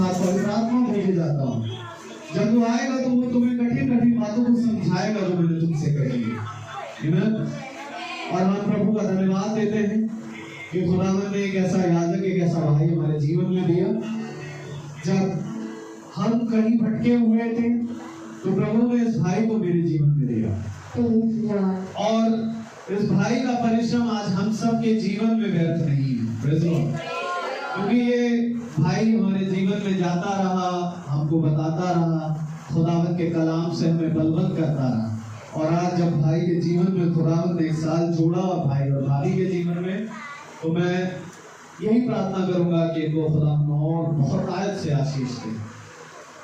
साथ पवित्र आत्मा भेजे जाता हूँ। जब वो आएगा तो वो तुम्हें कठिन कठिन बातों को समझाएगा जो मैंने तुमसे कही है। और हम प्रभु का धन्यवाद देते हैं कि खुदावंद ने एक ऐसा याजक, एक ऐसा भाई हमारे जीवन में दिया। जब हम कहीं भटके हुए थे तो प्रभु ने इस भाई को मेरे जीवन में दिया, और इस भाई का परिश्रम आज हम सब के जीवन में व्यर्थ नहीं है, क्योंकि ये भाई हमारे जीवन में जाता रहा, हमको बताता रहा, खुदावंद के कलाम से हमें बलवंत करता रहा। और आज जब भाई के जीवन में खुदावंद ने एक साल जोड़ा और भाई और भाभी के जीवन में, तो मैं यही प्रार्थना करूंगा कि इनको खुदावंद और बहुत आयत से आशीष दे,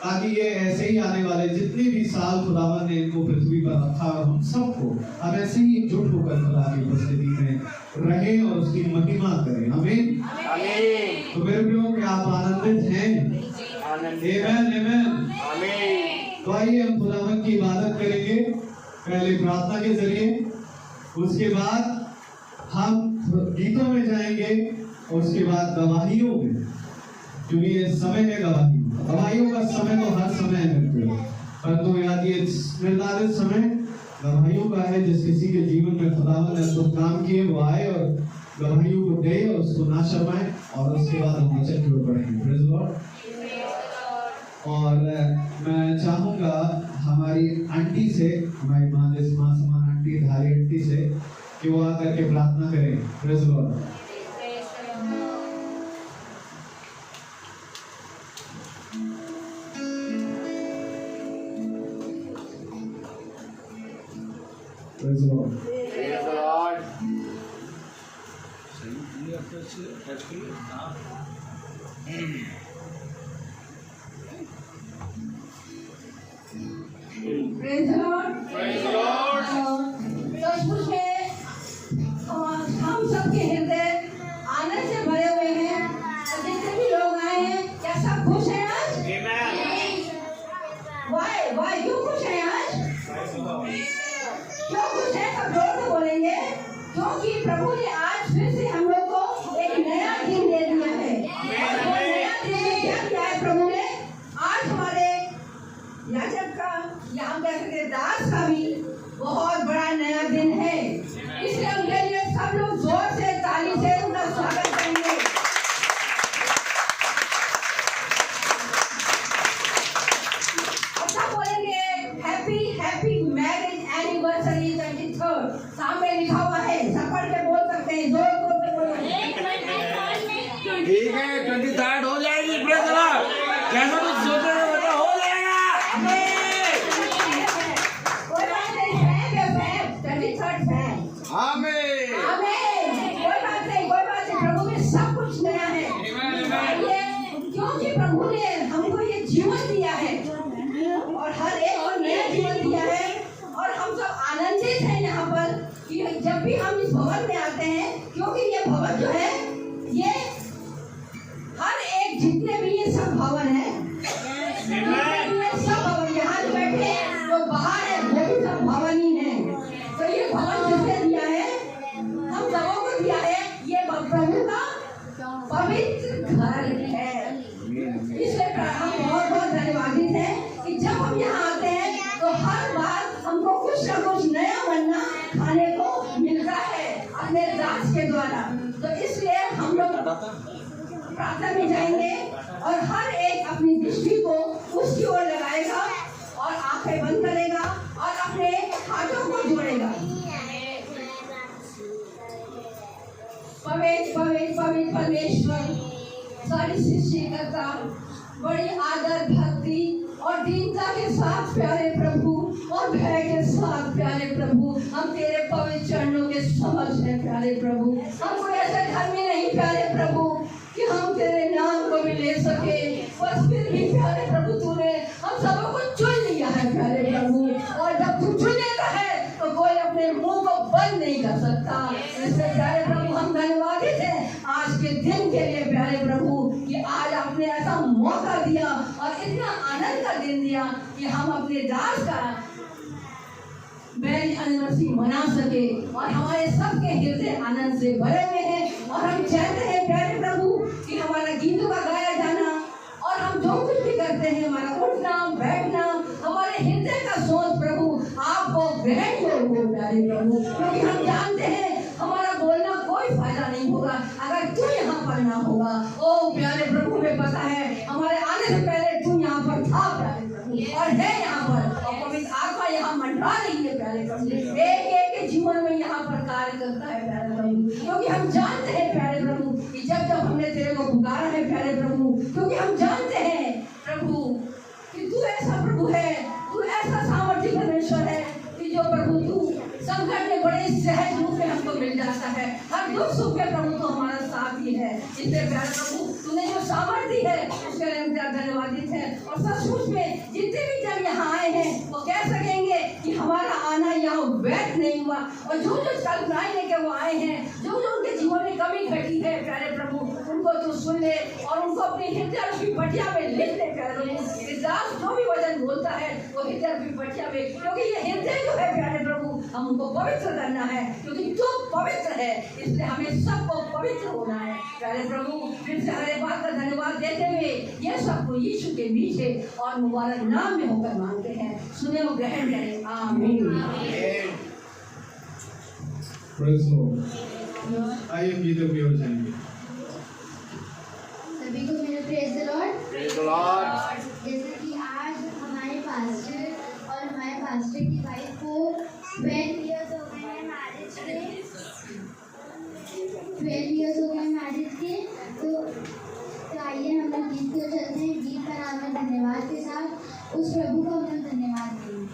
ताकि ये ऐसे ही आने वाले जितने भी साल खुदावंद ने इनको पृथ्वी पर रखा, और हम सबको अब ऐसे ही एकजुट होकर खुदा की उपस्थिति में रहे और उसकी महिमा करें। आमीन। तो मेरे प्रियो, क्या आप आनंदित हैं? आमीन। तो आइए हम खुदावंद की इबादत करेंगे, पहले प्रार्थना के जरिए, उसके बाद हम गीतों में जाएंगे, और उसके बाद गवाहियों में, क्योंकि ये समय है गवाहियों का समय तो हर समय है मित्र, परंतु याद ये निर्धारित समय गवाहियों का है। जिस किसी के जीवन में खुदावंद ने अद्भुत काम किए वो आए और गवाहियों को दे और उसको ना शर्माए, और उसके बाद हम वचन की ओर बढ़ेंगे। Praise Lord. और मैं चाहूंगा हमारी आंटी से, हमारी माँ समान आंटी, धारी आंटी से, कि वो आकर के प्रार्थना करें। Praise Lord. Praise the Lord. Praise the Lord. Praise the Lord. Praise the Lord. सचमुच में हम सबके हृदय आनंद से भरे हुए हैं, और जितने भी लोग आए हैं, क्या सब खुश हैं आज? Why क्यों खुश हैं आज? क्यों खुश हैं? सब जोर से बोलेंगे, क्योंकि प्रभु ने आज फिर से हम लोग को एक नया दिन दे दिया है। वो नया दिन में क्या किया है प्रभु ने? आज हमारे याजक का, या हम कह सकते हैं दास का भी बहुत बड़ा नया दिन है, इसलिए उनके लिए सब लोग जोर से ताली से उनका स्वागत करेंगे। अच्छा बोलेंगे, happy happy marriage anniversary 23rd। सामने लिखा हुआ है, सब पढ़ के बोल सकते हैं, जोर जोर से बोलेंगे। ठीक है, 23rd हो जाएगी। Praise the Lord. जैसा कुछ सोच रहे हो वैसा हो जाएगा। कोई बात नहीं, फैब 23rd फैब। आमीन। कोई बात नहीं, प्रभु में सब कुछ नया है। ये क्योंकि प्रभु ने हमको ये जीवन दिया है, और हर एक को नया जीवन दिया है, और हम सब आनंदित हैं यहाँ पर कि जब भी हम इस भवन में आते हैं, क्योंकि ये भवन जो है, ये हर एक जितने भी ये सब भवन है, सब भवन यहाँ जो बैठे हैं, जो बाहर है, वो भी सब भवन ही है। तो ये भवन जिसने दिया है, हम सबों को दिया है, ये प्रभु का पवित्र घर है। इसलिए हम बहुत बहुत धन्यवादित हैं कि जब हम यहाँ आते हैं तो हर बार हमको कुछ ना कुछ नया बनना खाने को मिलता है अपने दास के द्वारा। तो इसलिए हम लोग प्रार्थना में जाएंगे, और हर एक अपनी दृष्टि को उसकी ओर लगाएगा, और आंखें बंद करेगा, और अपने हाथों को जोड़ेगा। पवित्र पवित्र पवित्र परमेश्वर, सारी सृष्टिकर्ता, बड़ी आदर भक्ति और दीनता के साथ प्यारे प्रभु, और भय के साथ प्यारे प्रभु, हम तेरे पवित्र चरणों के समक्ष हैं प्यारे प्रभु। हम कोई ऐसे घर में नहीं प्यारे प्रभु कि हम तेरे नाम को भी ले सके, बस फिर भी प्यारे प्रभु तूने हम सबों को चुन लिया है प्यारे प्रभु, और जब तू चुन लेता है तो कोई अपने मुंह को बंद नहीं कर सकता। इसलिए प्यारे प्रभु हम धन्यवादित हैं आज के दिन के लिए प्यारे प्रभु, कि आज आपने ऐसा मौका दिया और इतना आनंद का दिन दिया कि हम अपने दास का मैरिज एनिवर्सरी मना सके, और हमारे सबके हृदय आनंद से भरे हुए हैं। और हम चाहते हैं प्यारे प्रभु कि हमारा गीतों का गाया जाना, और हम जो हैं हमारा उठना बैठना, हमारे हृदय का सोच प्रभु आपको ग्रहण हो प्यारे प्रभु, क्योंकि हम जानते हैं हमारा बोलना कोई फायदा नहीं होगा अगर तू यहाँ पर ना होगा। ओ प्यारे प्रभु, हमें पता है हमारे आने से पहले तू यहाँ पर था प्यारे प्रभु, और है यहाँ पर, और पवित्र आत्मा यहाँ मंडरा रही है प्यारे प्रभु, एक एक के जीवन में यहाँ पर कार्य करता है प्यारे प्रभु, क्योंकि हम जानते हैं प्यारे प्रभु कि जब हमने तेरे को पुकारा है प्यारे प्रभु, क्योंकि हम जानते हैं प्रभु कि तू ऐसा प्रभु है, तू ऐसा सामर्थ्य परमेश्वर है कि जो प्रभु तू संकट में बड़े सहज रूप में हमको मिल जाता है, हर दुख सुख में प्रभु तो हमारा साथ ही है। इसलिए प्यारे प्रभु तूने जो सामर्थ्य है उसके लिए हम तेरा धन्यवादित है, और सचमुच में जितने भी जन यहाँ आए हैं वो कह सकेंगे कि हमारा आना यहाँ व्यर्थ नहीं हुआ, और जो जो कल्पनाएं लेके वो आए हैं, जो जो उनके जीवन में कमी घटी है प्यारे प्रभु उनको तू सुन ले और उनको अपनी हृदय की पटिया में लिख ले प्यारे प्रभु। दास जो भी वचन बोलता है वो हृदय की पटिया में, क्योंकि ये हृदय जो है प्यारे प्रभु हम उनको पवित्र करना है, क्योंकि तू पवित्र है, इसलिए हमें सबको पवित्र होना है प्यारे प्रभु। फिर से हर एक बात का धन्यवाद देते हुए ये सबको यीशु के बीच है और मुबारक नाम में होकर मांगते हैं, सुने और ग्रहण करें, आमीन। Praise the Lord। आइए गीतों की ओर जाएंगे। सभी को मेरा praise the Lord. Praise the Lord. जैसे कि आज हमारे पास्टर और हमारे पास्टर की वाइफ को 12 इयर्स हो गए हैं मैरिज के, 12 इयर्स हो गए मैरिज के, तो आइए हम लोग गीत को चलते हैं। गीत का नाम है धन्यवाद के साथ उस प्रभु को हम लोग धन्यवाद देंगे।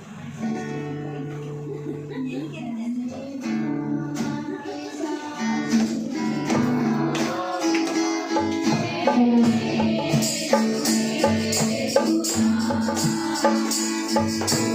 Thank you.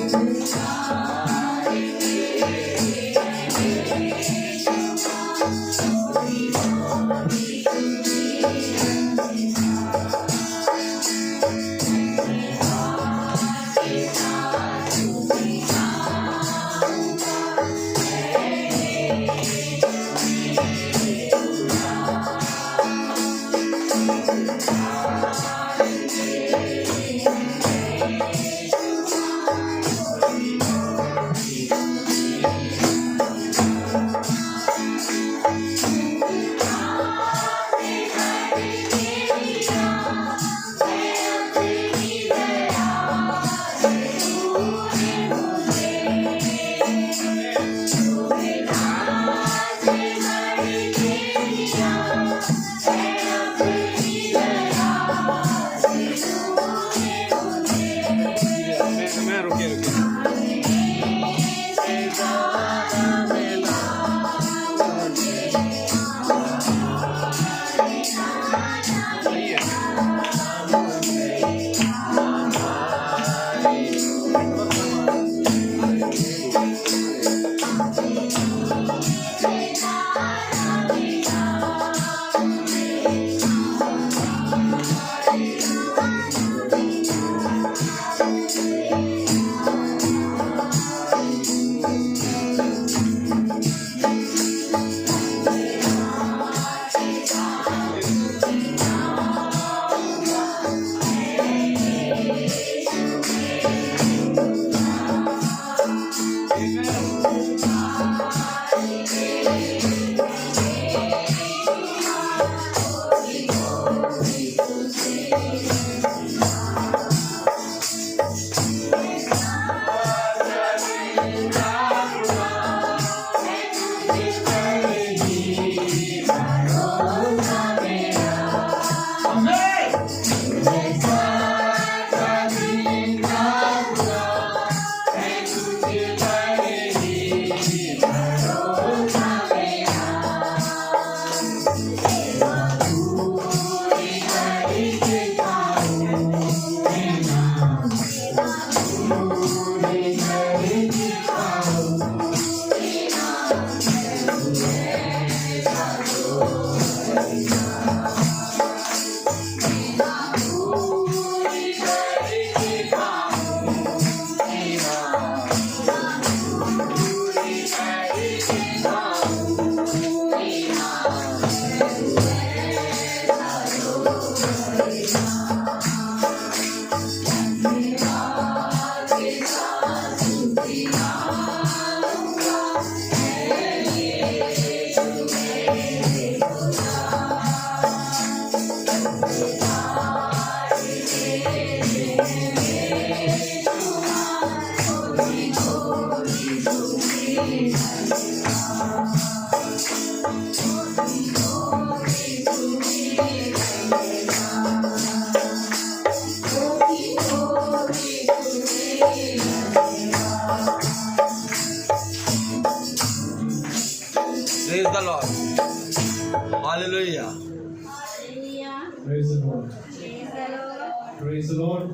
Praise the Lord.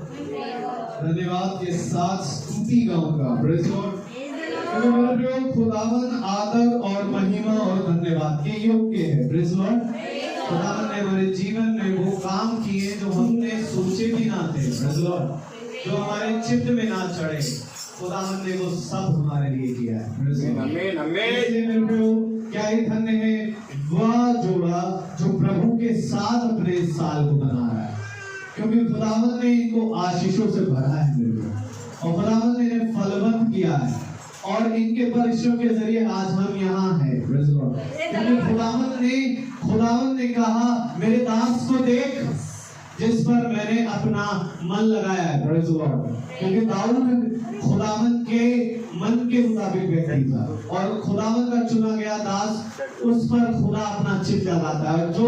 धन्यवाद के साथ स्तुति गाऊंगा। Praise the Lord. क्योंकि मेरे प्रियो खुदावन आदर और महिमा और धन्यवाद के योग्य है। Praise the Lord. खुदावन ने हमारे जीवन में वो काम किए जो हमने सोचे भी ना थे। Praise the Lord. जो हमारे चित्त में ना चढ़े, खुदावन ने वो सब हमारे लिए किया है। Praise the Lord. आमीन आमीन। इसलिए मेरे प्रियो क्या ही धन्य है वह जोड़ा जो प्रभु के साथ अपने इस साल को मना रहा है, क्योंकि खुदावंद ने इनको आशीषों से भरा है मेरे को, और खुदावंद ने इन्हें फलवंत किया है, और इनके परिश्रम के जरिए आज हम यहाँ हैं। Praise Lord. क्योंकि खुदावंद ने कहा मेरे दास को देख जिस पर मैंने अपना मन लगाया है। Praise Lord. क्योंकि दाऊद खुदावंद के मन के मुताबिक व्यक्ति था, और खुदावंद का चुना गया दास, उस पर खुदा अपना चित्त लगाता है, और जो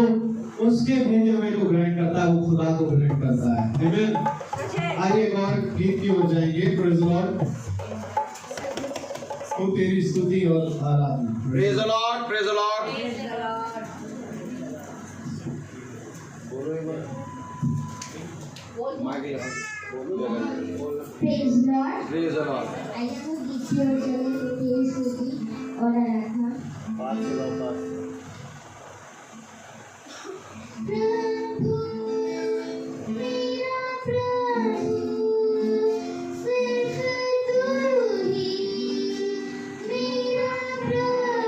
उसके भेजे हुए को ग्रहण करता है वो खुदा को ग्रहण करता है। आमीन। आइए एक और गीत की ओर जाएंगे। Praise Lord. तो तेरी स्तुति और आराधना। Praise the Lord, praise the Lord. Praise Lord. Praise the Lord. आइए हम गीत की ओर चलें। तेरी स्तुति और आराधना। प्रभु मेरा प्रभु सिर्फ तू ही मेरा प्रभु।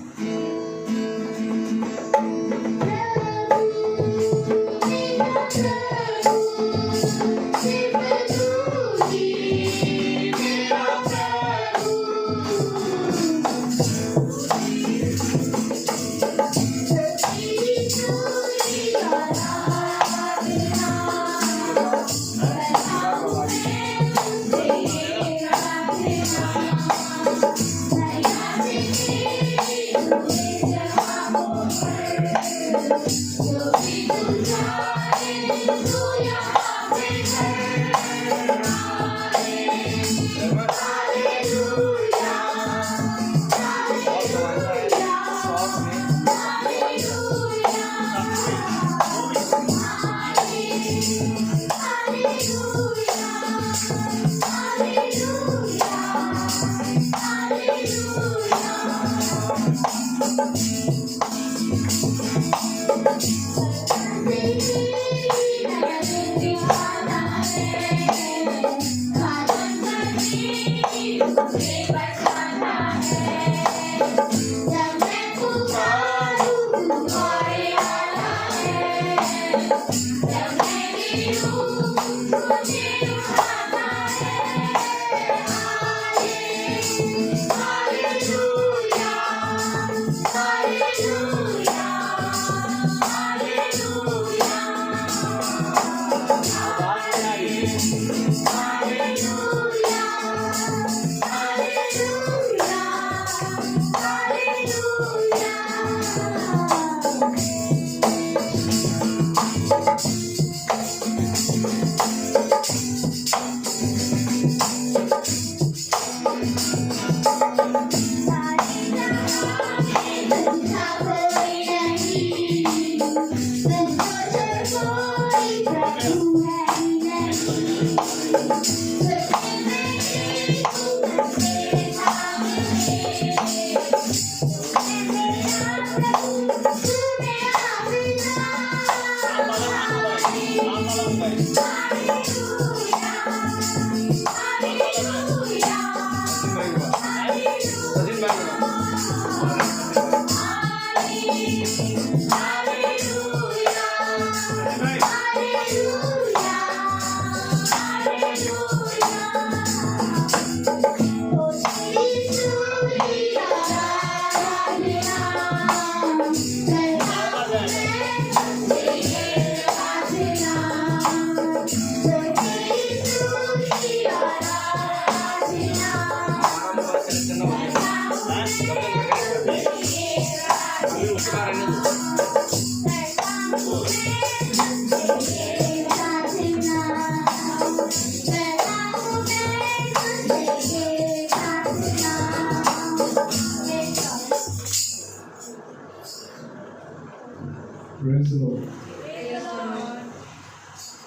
प्रभु मेरा प्रभु सिर्फ तू ही मेरा प्रभु।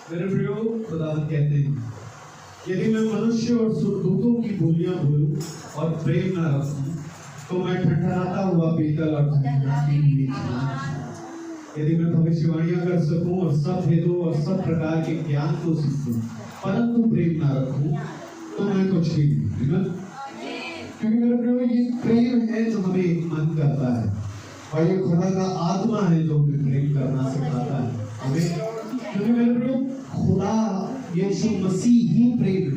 मेरे प्रियो खुदावन कहते हैं, यदि मैं मनुष्य और सुरदूतों की बोलियां बोलूं और प्रेम न रखूं, तो मैं ठठराता हुआ पीतल और झंझनाती हुई चिनार। यदि मैं भविष्यवाणियां कर सकूं और सब भेदों और सब प्रकार के ज्ञान को सीखूं, परंतु प्रेम न रखूं, तो मैं कुछ भी नहीं। क्योंकि मेरे प्रियो ये प्रेम है जो हमें एक मन करता है, और ये खुदा का आत्मा है जो हमें प्रेम करना सिखाता है हमें। क्योंकि मेरे प्रियो खुदा यीशु मसीह ही प्रेम है।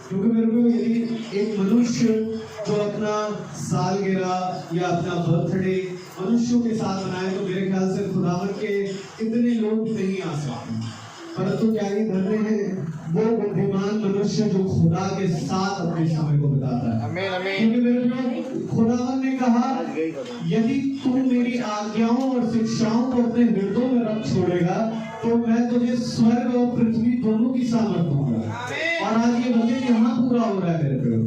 क्योंकि मेरे प्रियो यदि एक मनुष्य जो अपना सालगिरह या अपना बर्थडे मनुष्यों के साथ मनाए, तो मेरे ख्याल से खुदावन के इतने लोग नहीं आ सकते। परंतु क्या ही धन्य है वो बुद्धिमान मनुष्य जो खुदा के साथ अपने समय को बिताता है। क्योंकि मेरे प्रियो खुदावन ने कहा, यदि तू मेरी आज्ञाओं और शिक्षाओं को अपने हृदयों में रख छोड़ेगा, तो मैं तुझे स्वर्ग और पृथ्वी दोनों की सामर्थ दूंगा। और आज ये वचन यहाँ पूरा हो रहा है मेरे प्रियो।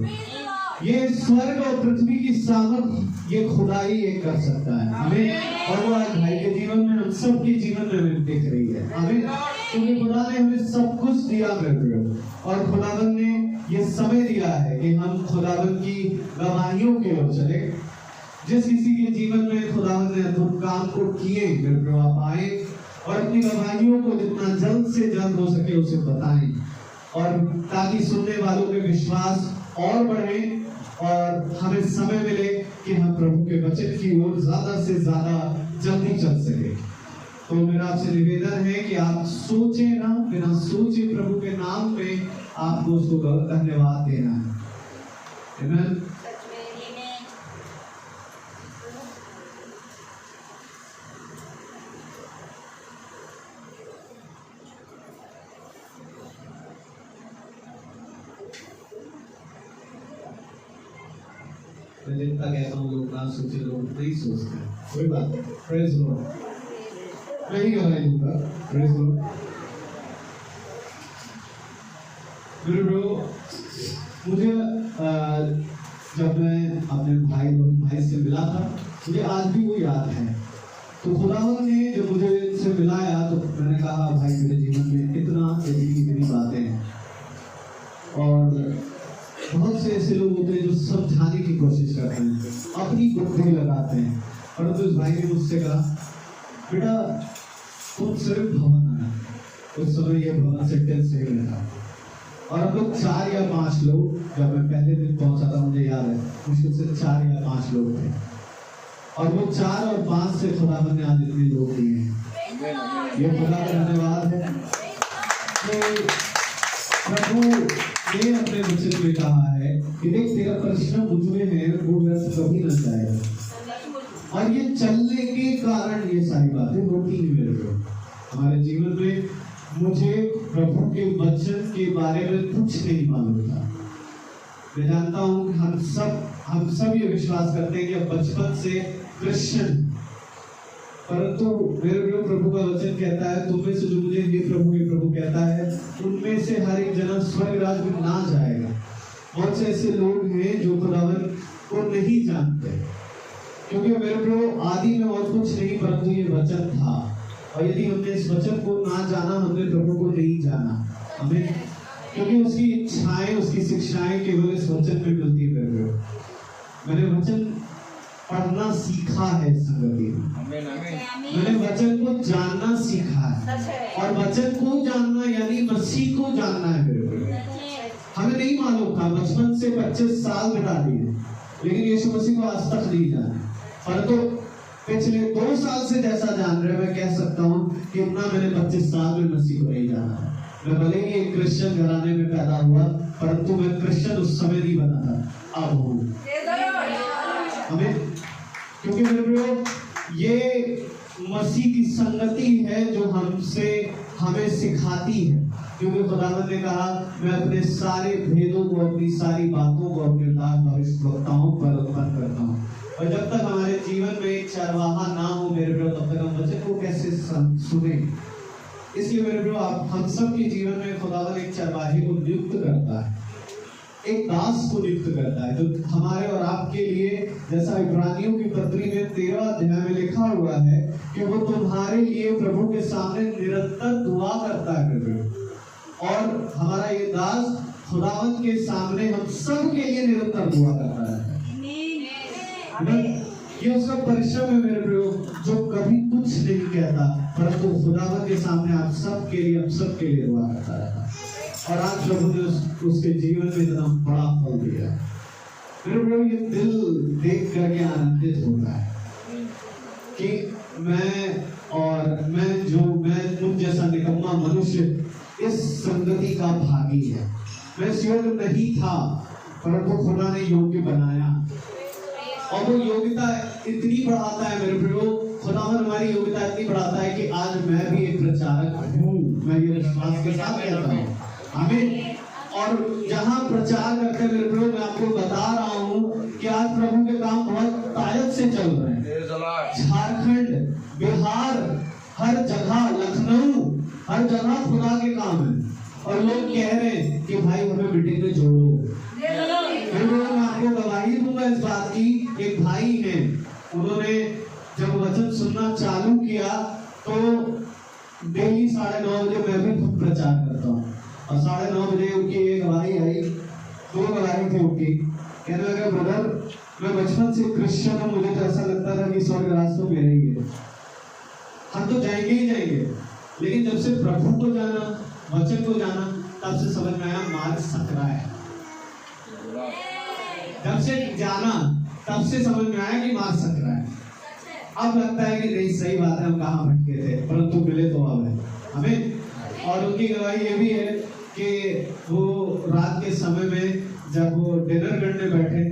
ये स्वर्ग और पृथ्वी की सामर्थ ये खुदा ही एक कर सकता है हमें। और वो आज भाई के जीवन में, हम सब के जीवन में हमें दिख रही है हमें। क्योंकि खुदा ने हमें सब कुछ दिया मेरे प्रियो, और खुदावन ने ये समय दिया है कि हम खुदावन की गवाहियों की ओर चले। जिस किसी के जीवन में खुदावन ने अद्भुत काम को किए मेरे प्रियो, आप आए और अपनी गवाहियों को जितना जल्द से जल्द हो सके उसे बताएं, और ताकि सुनने वालों के विश्वास और बढ़े और हमें समय मिले कि हम प्रभु के वचन की ओर ज्यादा से ज्यादा जल्दी चल सके। तो मेरा आपसे निवेदन है कि आप सोचे ना, बिना सोचे प्रभु के नाम पे आपको उसको धन्यवाद देना है। आमीन। मैं जितना कहता हूँ लोग ना सोचे, लोग नहीं सोचते, कोई बात नहीं। Praise Lord. मैं ही गवाही दूंगा। Praise Lord. मेरे ब्रो, मुझे जब मैं अपने भाई से मिला था, मुझे आज भी वो याद है। तो खुदावन ने जब मुझे इनसे मिलाया, तो मैंने कहा भाई मेरे जीवन में इतनी बातें हैं, और बहुत से ऐसे लोग होते हैं जो समझाने की कोशिश करते हैं, अपनी बुद्धि लगाते हैं। परंतु इस भाई ने मुझसे कहा, बेटा तुम सिर्फ भवन आना। उस समय ये भवन सेंटेंस से ही था, और हम लोग 4 या 5 लोग, जब मैं पहले दिन पहुंचा था मुझे याद है, मुश्किल से 4 या 5 लोग थे, और वो 4 और 5 से खुदावन ने आज इतने लोग दिए हैं। ये खुदा का धन्यवाद है कि प्रभु ने अपने वचन में कहा है कि देख तेरा परिश्रम मुझ में है, वो व्यर्थ कभी न जाएगा। और ये चलने के कारण ये सारी बातें होती हैं मेरे को हमारे जीवन में। मुझे प्रभु के वचन के बारे में कुछ नहीं मालूम था। मैं जानता हूँ कि हम सब ये विश्वास करते हैं कि अब बचपन से क्रिश्चियन, परंतु मेरे प्रभु का वचन कहता है, तुम में से जो मुझे ये प्रभु कहता है, उनमें से हर एक जना स्वर्ग राज्य में ना जाएगा। बहुत से ऐसे लोग हैं जो खुदावन को नहीं जानते, क्योंकि मेरे प्रभु आदि में और कुछ नहीं परंतु ये वचन था, और यदि हमने इस वचन को ना जाना, हमने प्रभु को नहीं जाना हमें, क्योंकि उसकी इच्छाएं, उसकी शिक्षाएं केवल इस वचन में मिलती है। मैंने वचन पढ़ना सीखा है संगति में, मैंने वचन को जानना सीखा है, और वचन को जानना यानी मसीह को जानना है मेरे को। हमें नहीं मालूम था, बचपन से 25 साल बिता दिए, लेकिन यीशु मसीह को आज तक नहीं जाना। परंतु पिछले 2 साल से जैसा जान रहे, मैं कह सकता हूँ कि इतना मैंने 25 साल में मसीह को नहीं जाना। मैं भले ही एक क्रिश्चियन घराने में पैदा हुआ, परंतु मैं क्रिश्चियन उस समय नहीं बना था, अब हूँ हमें। क्योंकि मेरे प्रियो ये मसीह की संगति है जो हमें सिखाती है। क्योंकि खुदावंद ने कहा, मैं अपने सारे भेदों को, अपनी सारी बातों को अपने दास भविष्यवक्ताओं पर उत्पन्न करता हूँ। और जब तक हमारे जीवन में एक चरवाहा ना हो मेरे प्रियो, तब तक हम वचन को कैसे सुने। इसलिए मेरे प्रियो, हम सब के जीवन में खुदावंद एक चरवाहे को नियुक्त करता है। एक दास को नियुक्त करता है, जो हमारे और आपके लिए, जैसा इब्रानियों की पत्री में 13 अध्याय में लिखा हुआ है कि वो तुम्हारे लिए प्रभु के सामने निरंतर दुआ करता है प्रभु। और हमारा ये दास खुदावंत के सामने हम सब के लिए निरंतर दुआ करता है। ये उसका परिश्रम है मेरे प्रभु, जो कभी कुछ नहीं कहता, परंतु खुदावंत के सामने आप सब के लिए, हम सब के लिए दुआ करता रहता। और आज प्रभु ने उसके जीवन में इतना बड़ा फल दिया। मेरे प्रभु ये दिल देख करके आनंदित होता है कि मैं तुम जैसा निकम्मा मनुष्य इस संगति का भागी है। मैं योग्य नहीं था, परंतु खुदा ने योग्य बनाया, और वो योग्यता इतनी बढ़ाता है मेरे प्रभु, खुदावन हमारी योग्यता इतनी बढ़ाता है कि आज मैं भी एक प्रचारक हूँ। मैं ये विश्वास के साथ कहता हूँ, आमीन। और जहाँ प्रचार करते मेरे प्रभु, मैं आपको बता रहा हूँ कि आज प्रभु के काम बहुत ताकत से चल रहे हैं। झारखंड, बिहार, हर जगह, लखनऊ, हर जगह खुदा के काम है। और लोग कह रहे हैं कि भाई हमें मीटिंग में जोड़ो। मैं आपको गवाही दूंगा इस बात की। एक भाई हैं, उन्होंने जब वचन सुनना चालू किया तो डेली 9:30 बजे मैं भी खुद प्रचार करता हूँ, और 9:30 बजे उनकी एक गवाही आई, 2 गवाही थी उनकी। कहने लगा, ब्रदर मैं बचपन से क्रिश्चियन हूँ, मुझे तो ऐसा लगता था कि स्वर्ग राज तो मेरा ही है, हम तो जाएंगे ही जाएंगे। लेकिन जब से प्रभु को जाना, वचन को जाना, तब से समझ में आया मार्ग सकरा है। जब से जाना तब से समझ में आया कि मार्ग सकरा है। अब लगता है कि नहीं, सही बात है, हम कहाँ भटके थे, परंतु मिले तो अब है, हमें। और उनकी गवाही ये भी है कि वो रात के समय में जब वो डिनर करने बैठे,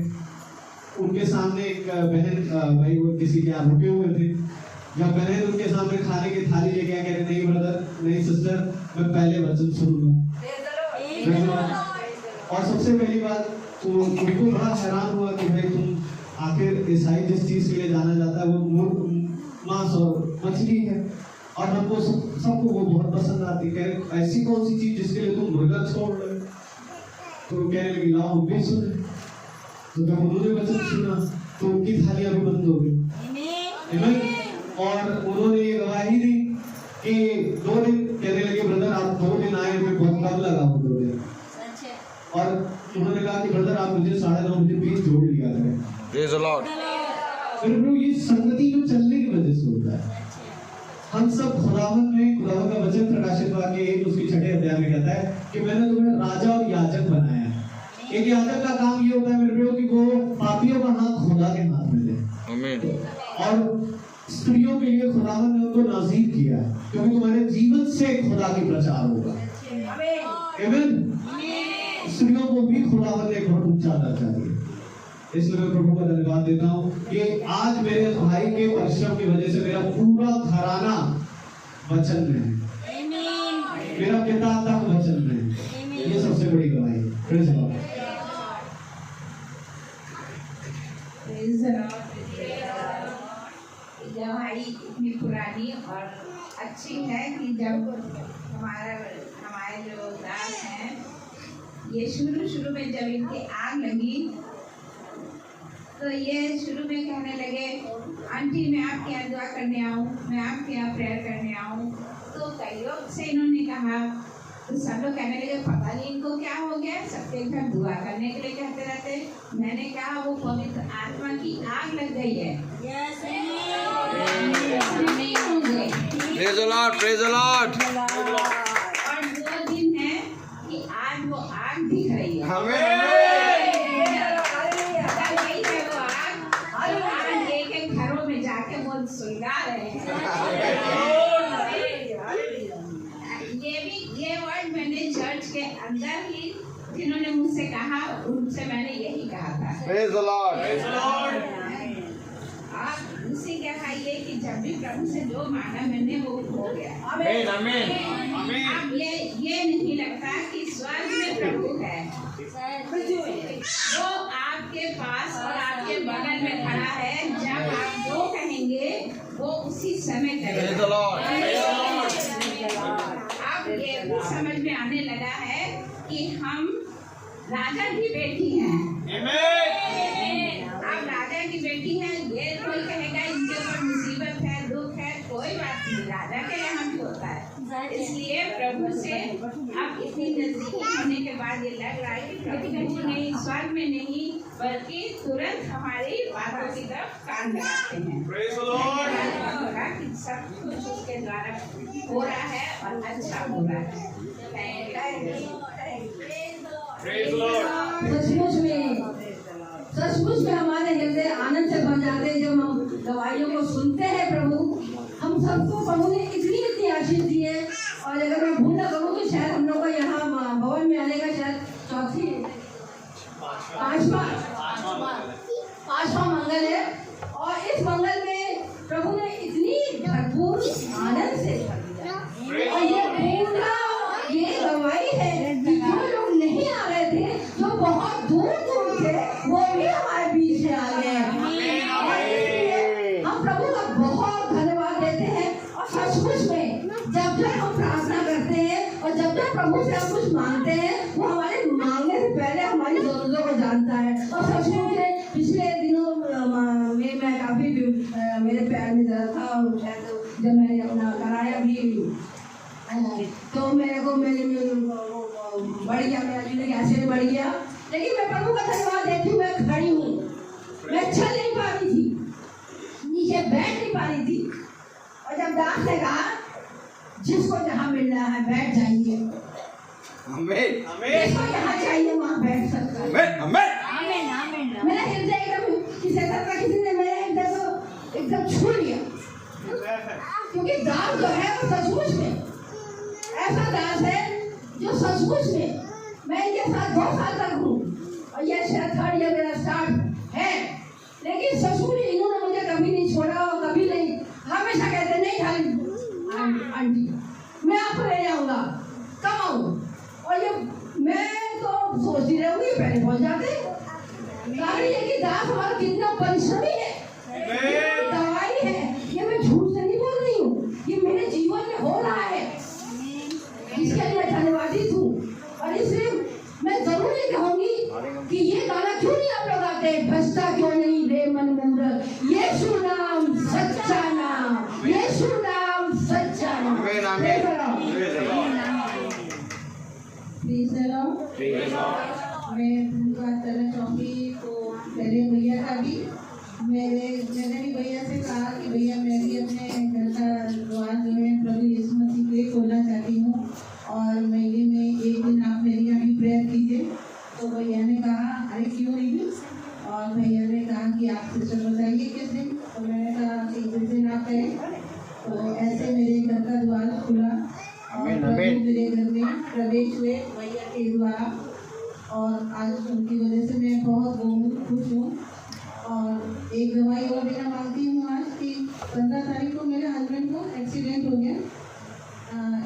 उनके सामने एक बहन, भाई वो किसी के यहाँ रुके हुए थे, जब बहन उनके सामने खाने की थाली लेके आ, कहते नहीं ब्रदर, नहीं सिस्टर, मैं पहले वचन सुनूंगा। और सबसे पहली बात तो उनको बड़ा हैरान हुआ कि भाई तुम आखिर ईसाई जिस चीज के लिए जाना जाता है वो मांस और मछली है, और हमको सबको वो बहुत पसंद आती है। ऐसी कौन सी चीज जिसके लिए तुम मुर्गा छोड़ रहे? तो कहने लगी लाओ हम भी सुने। तो जब उन्होंने वचन सुना तो उनकी थाली अभी बंद हो गई। और उन्होंने ये गवाही दी कि 2 दिन, कहने लगे ब्रदर आप 2 दिन आए, मैं बहुत कम लगा हूँ 2 दिन। और उन्होंने कहा कि ब्रदर आप मुझे 9:30 बजे बीच जोड़ लिया करें। Praise the Lord. फिर ये संगति में चलने की वजह से होता है। हम सब खुदावंत का वचन प्रकाशित वाक्य 1 उसकी 6 अध्याय में कहता है कि मैंने तुम्हें राजा और याजक बनाया है। एक याजक का काम ये होता है मेरे प्रियो कि वो पापियों का हाथ खुदा के हाथ में दे। आमीन। और स्त्रियों के लिए खुदावंत ने उनको नाज़ीर किया है, क्योंकि तुम्हारे जीवन से खुदा की प्रचार होगा। आमीन। स्त्रियों को भी खुदावंत ने बहुत ऊंचा दर्जा दिया। इसलिए मैं प्रभु का धन्यवाद देता हूँ कि आज मेरे भाई के परिश्रम की वजह से मेरा पूरा घराना वचन में है, मेरा पिता तक वचन में है। ये सबसे बड़ी गवाही है। Praise the Lord. गवाही इतनी पुरानी और अच्छी है कि जब हमारे जो दास हैं, ये शुरू में जब इनकी आग लगी तो ये शुरू में कहने लगे, आंटी मैं आपके यहाँ दुआ करने आऊँ, मैं आपके यहाँ प्रेयर करने आऊँ। तो कई लोग से इन्होंने कहा, तो सब लोग कहने लगे पता नहीं इनको क्या हो गया, सबके घर दुआ करने के लिए कहते रहते। मैंने कहा वो पवित्र आत्मा की आग लग गई है। Praise the Lord, praise the Lord. और 2 दिन है कि आज वो आग दिख रही है। एक घरों में जाके वो सुलगा रहे हैं। ये वर्ड मैंने चर्च के अंदर ही जिन्होंने मुझसे कहा, उनसे मैंने यही कहा था। Praise the Lord. आप उसी क्या खाइए कि जब भी प्रभु से जो मांगा मैंने वो हो गया। आमीन, आमीन। अब ये नहीं लगता कि स्वर्ग में प्रभु है, वो आपके पास और आपके बगल में खड़ा है। जब आप जो कहेंगे वो उसी समय करेगा। अब ये समझ में आने लगा है कि हम राजा की बेटी हैं। आप राजा की बेटी हैं, ये कोई कहेगा इनके ऊपर मुसीबत है, दुख है, कोई बात नहीं, राजा के यहाँ भी होता है। इसलिए प्रभु से अब इतनी नजदीकी होने के बाद ये लग रहा है कि प्रभु नहीं, स्वर्ग में नहीं, बल्कि तुरंत हमारी बातों की तरफ कान लगाते हैं। होगा कि सब कुछ उसके द्वारा हो रहा है और अच्छा हो रहा है। सचमुच में हमारे हृदय आनंद से भर जाते हैं जब हम दवाइयों को सुनते हैं। प्रभु हम सबको प्रभु ने इतनी आशीष दी है। और अगर मैं भूल ना करूँ तो शायद हम लोग को यहाँ भवन में आने का शायद पांचवा मंगल है। और इस मंगल में प्रभु ने इतनी भरपूर आनंद से और ये गवाही है कि जो लोग नहीं आ रहे थे, जो बहुत दूर थे, वो भी हमारे बीच में आ गए। हम प्रभु का बहुत धन्यवाद देते हैं। और सचमुच में जब हम प्रार्थना करते हैं और जब प्रभु से हम कुछ मांगते हैं, वो हमारे मांगने से पहले हमारी जरूरतों को जानता है। और सचमुच में पिछले दिनों में मैं काफी मेरे पैर में दर्द था और जब मैंने अपना कराया भी तो मेरे को बढ़ गया, मेरा यूरिक एसिड बढ़ गया। लेकिन मैं प्रभु का धन्यवाद देती हूँ, मैं खड़ी हूँ, मैं चल नहीं पा रही थी, नीचे बैठ नहीं पा रही थी। और जब डॉक्टर ने कहा जिसको जहाँ मिल रहा है बैठ जाइए, जिसको जहाँ चाहिए वहाँ बैठ सकता है। मेरा हृदय किसी ने मेरा हृदय एकदम छू लिया, क्योंकि दास जो है वो सचमुच में ऐसा दास है जो सचमुच में मैं इनके साथ 2 साल तक हूँ और ये शायद 3rd ईयर मेरा स्टार्ट है। लेकिन सचमुच इन्होंने मुझे कभी नहीं छोड़ा और कभी नहीं, हमेशा कहते नहीं आंटी मैं आपको ले जाऊंगा, कब आऊँ। और ये मैं तो सोचती रहूंगी पहले पहुंच जाते। कारण ये कि दास हमारा कितना परिश्रमी है, दवाई है, ये मैं झूठ से नहीं बोल रही हूँ, ये मेरे जीवन में हो रहा है, इसके लिए धन्यवादित हूँ। और इसलिए मैं जरूर ये कहूंगी कि ये गाना क्यों नहीं आप लोग गाते, बचता क्यों नहीं रे मन मूरख, यीशु नाम सच्चा नाम, यीशु नाम सच्चा नाम। मैं बात करना चाहूँगी तो मेरे भैया का भी मैंने भी भैया से कहा कि भैया मैं भी अपने घर का द्वार जो है प्रभु यीशु मसीह के लिए खोलना चाहती हूँ और महीने में 1 दिन आप मेरे यहाँ भी प्रेयर कीजिए। तो भैया ने कहा अरे क्यों नहीं, और भैया ने कहा कि आप सिस्टर बताइए किस दिन। तो मैंने कहा कि जिस दिन आप कहें। तो ऐसे मेरे घर का द्वार खुला और प्रभु मेरे घर में प्रवेश हुए भैया के द्वारा। और आज उनकी वजह से मैं बहुत खुश हूँ। और एक दवाई और देना मांगती हूँ आज कि 15 तारीख को मेरे हस्बैंड को एक्सीडेंट हो गया,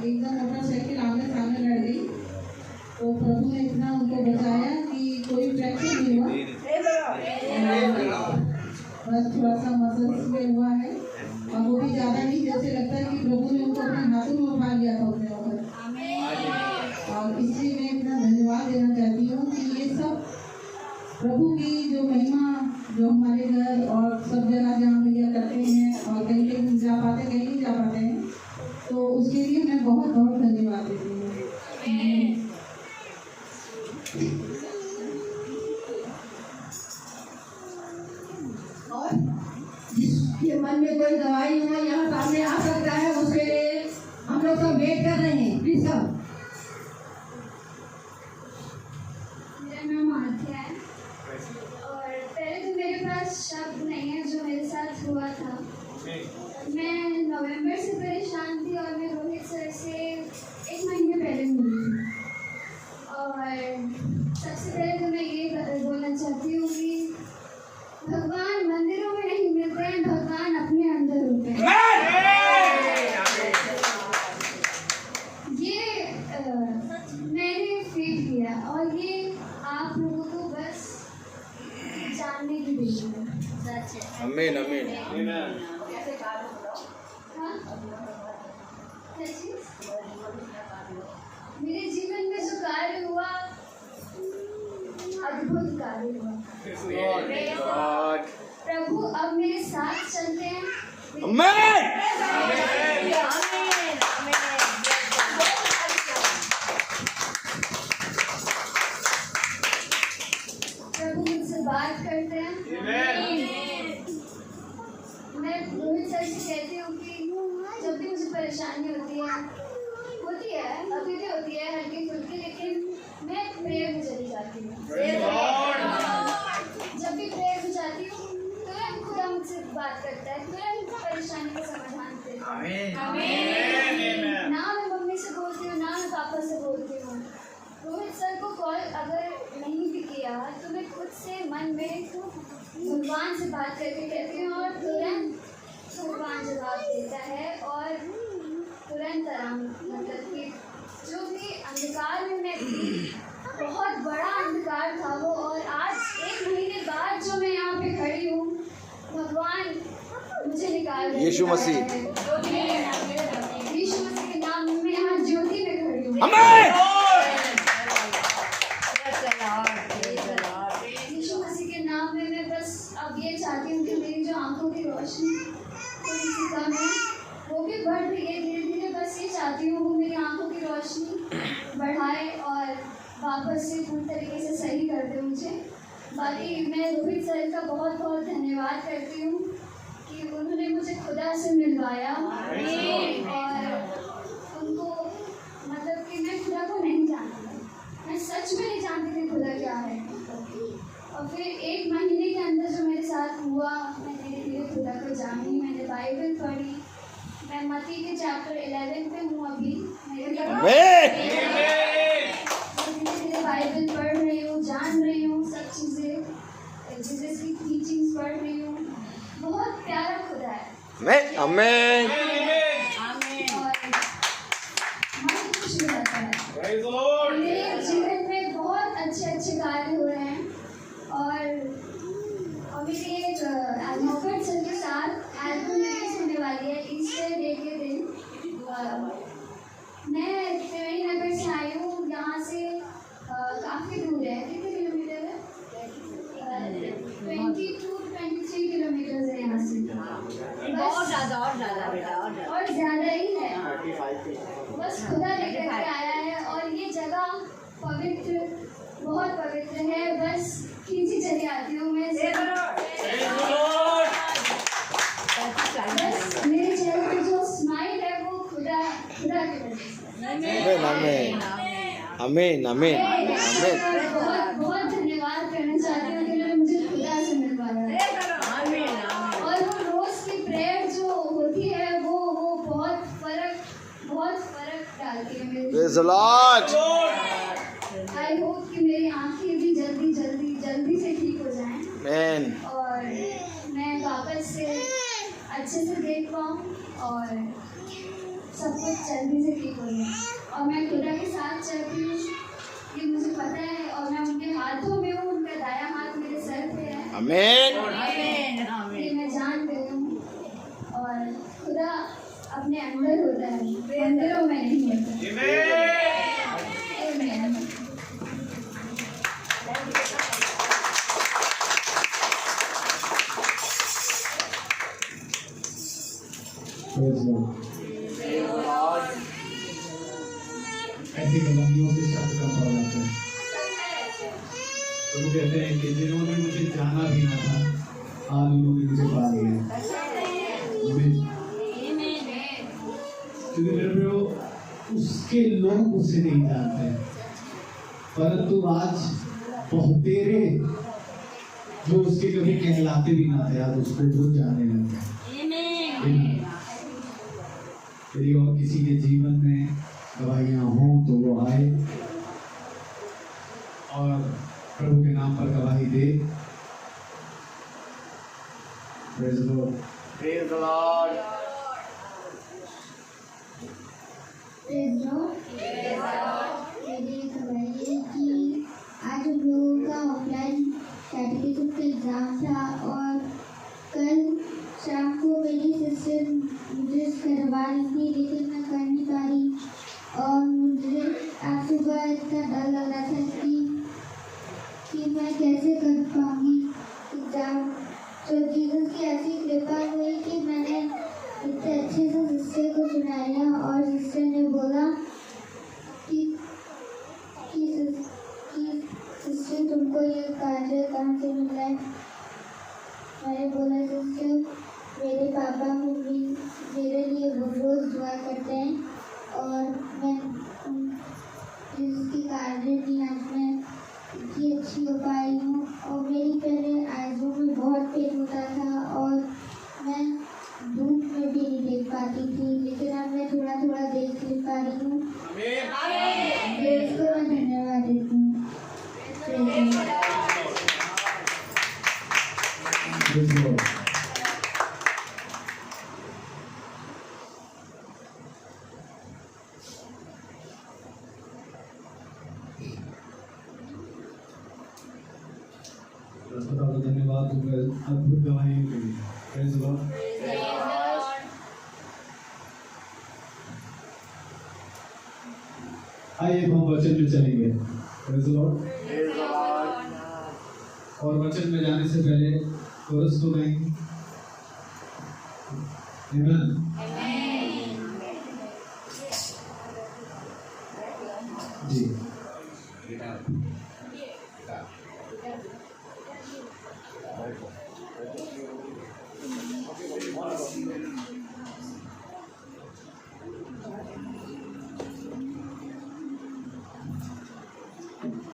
एकदम मोटरसाइकिल आमने सामने लड़ गई। तो प्रभु ने इतना उनको बचाया कि कोई फ्रैक्चर नहीं हुआ, बस थोड़ा सा मसल्स में हुआ है और वो भी ज़्यादा नहीं, जैसे लगता है कि प्रभु ने उनको अपने हाथों में उठा लिया था उतने वक्त। और इसलिए मैं इतना धन्यवाद देना चाहती हूँ कि ये सब प्रभु की जो महिमा जो हमारे घर और सब जगह जहाँ भैया करते हैं और कहीं कहीं जा पाते कहीं नहीं जा पाते हैं, तो उसके लिए मैं बहुत बहुत धन्यवाद देती हूँ। और जिसके मन में कोई दवाई हो यहाँ सामने आ सकता है, उसके लिए हम लोग सब वेट कर रहे हैं। प्लीज सब। मेरा नाम आध्या है और पहले तो मेरे पास शब्द नहीं है जो मेरे साथ हुआ था। मैं नवंबर से परेशान थी और मैं रोहित सर से 1 महीने पहले मिली थी। और सबसे पहले तो मैं ये बोलना चाहती हूँ कि भगवान मंदिरों में नहीं मिलते हैं, भगवान अपने अंदर होते हैं। ये मैंने फील किया और ये आप लोगों को बस जानने की जरूरत है। सच है। आमीन आमीन। हाँ? मेरे जीवन में जो कार्य हुआ अद्भुत कार्य हुआ। प्रभु अब मेरे साथ चलते हैं। प्रभु मुझसे बात करते हैं। मैं रोहित सर से कहती हूँ कि जब भी मुझे परेशानी होती है अभी भी होती है हल्की फुल्की, लेकिन मैं प्रेयर में चली जाती हूँ। जब भी प्रेयर में जाती हूँ तुरंत खुदा मुझसे बात करता है, तुरंत परेशानी का समाधान देता है। ना मैं मम्मी से बोलती हूँ, ना मैं पापा से बोलती हूँ। रोहित सर को कॉल अगर नहीं भी किया तो मैं खुद से मन में भगवान से बात करके कहती हूँ और तुरंत भगवान जवाब देता है। और तुरंत आराम, मतलब कि जो भी अंधकार में मैं थी, बहुत बड़ा अंधकार था वो, और आज 1 महीने बाद जो मैं यहाँ पे खड़ी हूँ, भगवान मुझे निकाल रहे हैं। यीशु मसीह के नाम में यहाँ ज्योति में खड़ी हूँ। यीशु मसीह के नाम में मैं बस अब ये चाहती हूँ कि मेरी जो आंखों की रोशनी थोड़ी सी कम है वो भी बढ़ रही है धीरे धीरे। बस ये चाहती हूँ वो मेरी आंखों की रोशनी बढ़ाए और वापस से पूरी तरीके से सही कर दे मुझे। बाकी मैं रोहित सर का बहुत बहुत धन्यवाद करती हूँ कि उन्होंने मुझे खुदा से मिलवाया। और उनको, मतलब कि मैं खुदा को नहीं जानती, मैं सच में नहीं जानती थी खुदा क्या है। और फिर 1 महीने के अंदर जो मेरे साथ हुआ, मैं धीरे धीरे खुदा को जानी। मैंने बाइबल पढ़ी, मैं मत्ती के चैप्टर 11 पे हूँ अभी। धीरे धीरे बाइबल पढ़ रही हूँ, जान रही हूँ सब चीज़ें, जीसस की टीचिंग्स पढ़ रही हूँ। बहुत प्यारा खुदा है। आमीन। और मन खुश हो जाता है। मेरे जीवन में बहुत अच्छे अच्छे कार्य हो रहे हैं। और मेरी एक मोहब्बत सर के साथ एल्बम रिलीज होने वाली है ईस्टर डे के दिन। मैं त्रिवेणी नगर से आई हूँ, यहाँ से काफ़ी दूर है। कितने किलोमीटर है? 22-23 किलोमीटर है यहाँ से। और ज़्यादा ही है। बस खुदा लेकर के आया है और ये जगह पवित्र, बहुत पवित्र है। बस खींची चली आती हूँ मैं। बस मेरे चेहरे पे जो स्माइल है वो खुदा की वजह से। आमीन। बहुत धन्यवाद करना चाहती हूँ कि उन्होंने मुझे खुदा से मिलवाया। और वो रोज की प्रेयर जो होती है वो बहुत फर्क डालती है मेरे। आई होप कि मेरी आंखें भी जल्दी से ठीक हो जाएं। और मैं वापस से अच्छे से देख पाऊँ और सब कुछ जल्दी से ठीक हो जाए। और मैं खुदा के साथ चलती हूँ, ये मुझे पता है। और मैं उनके हाथों में हूँ, उनका दाया हाथ मेरे सर पे है। आमीन। ये मैं जान गई हूँ। और खुदा अपने अंदर होता है, मंदिरों में नहीं होता। आमीन। ऐसी गलतियों से शब्द का फल आता है। प्रभु कहते हैं कि जिन्होंने मुझे जाना भी ना था, आज उन्होंने मुझे पा लिया। क्योंकि मेरे प्रियो, उसके लोग उसे नहीं जानते, परंतु आज बहुत तेरे जो उसके कभी कहलाते भी ना थे, आज उसको जो जाने लगे। यदि और किसी के जीवन में गवाहियां हों तो वो आए और प्रभु के नाम पर गवाही दे। Praise the Lord. Praise the Lord. मेरी गवाही है कि आज हम लोगों का ऑफलाइन कैटेकिज्म का एग्जाम था और कल शाम को मेरी सिस्टर मुझे करवा रही थी, लेकिन मैं कर नहीं पा रही। और मुझे आज सुबह इतना डर लग रहा था कि मैं कैसे कर पाऊंगी एग्जाम। तो जीसस की ऐसी कृपा हुई कि मैंने इतने अच्छे से सिस्टर को सुनाया और सिस्टर ने बोला कि सिस्टर तुमको ये कार्य कहाँ से मिला है। मैंने बोला सिस्टर मेरे पापा मम्मी मेरे लिए रोज दुआ करते हैं और मैं जिसके कारण ही आज मैं इतनी अच्छी हो पाई हूँ। और मेरी पहले आइज़ों में बहुत पेन होता था और मैं धूप में भी नहीं देख पाती थी, लेकिन अब मैं थोड़ा थोड़ा देख पा रही हूँ। इसको मैं धन्यवाद देती हूँ। Praise the Lord. खुदा को धन्यवाद अद्भुत गवाही के लिए। Praise the Lord. आइए हम वचन में चलेंगे। Praise the Lord. और वचन में जाने से पहले कोरस को गाएंगे। Amen. जी गिटार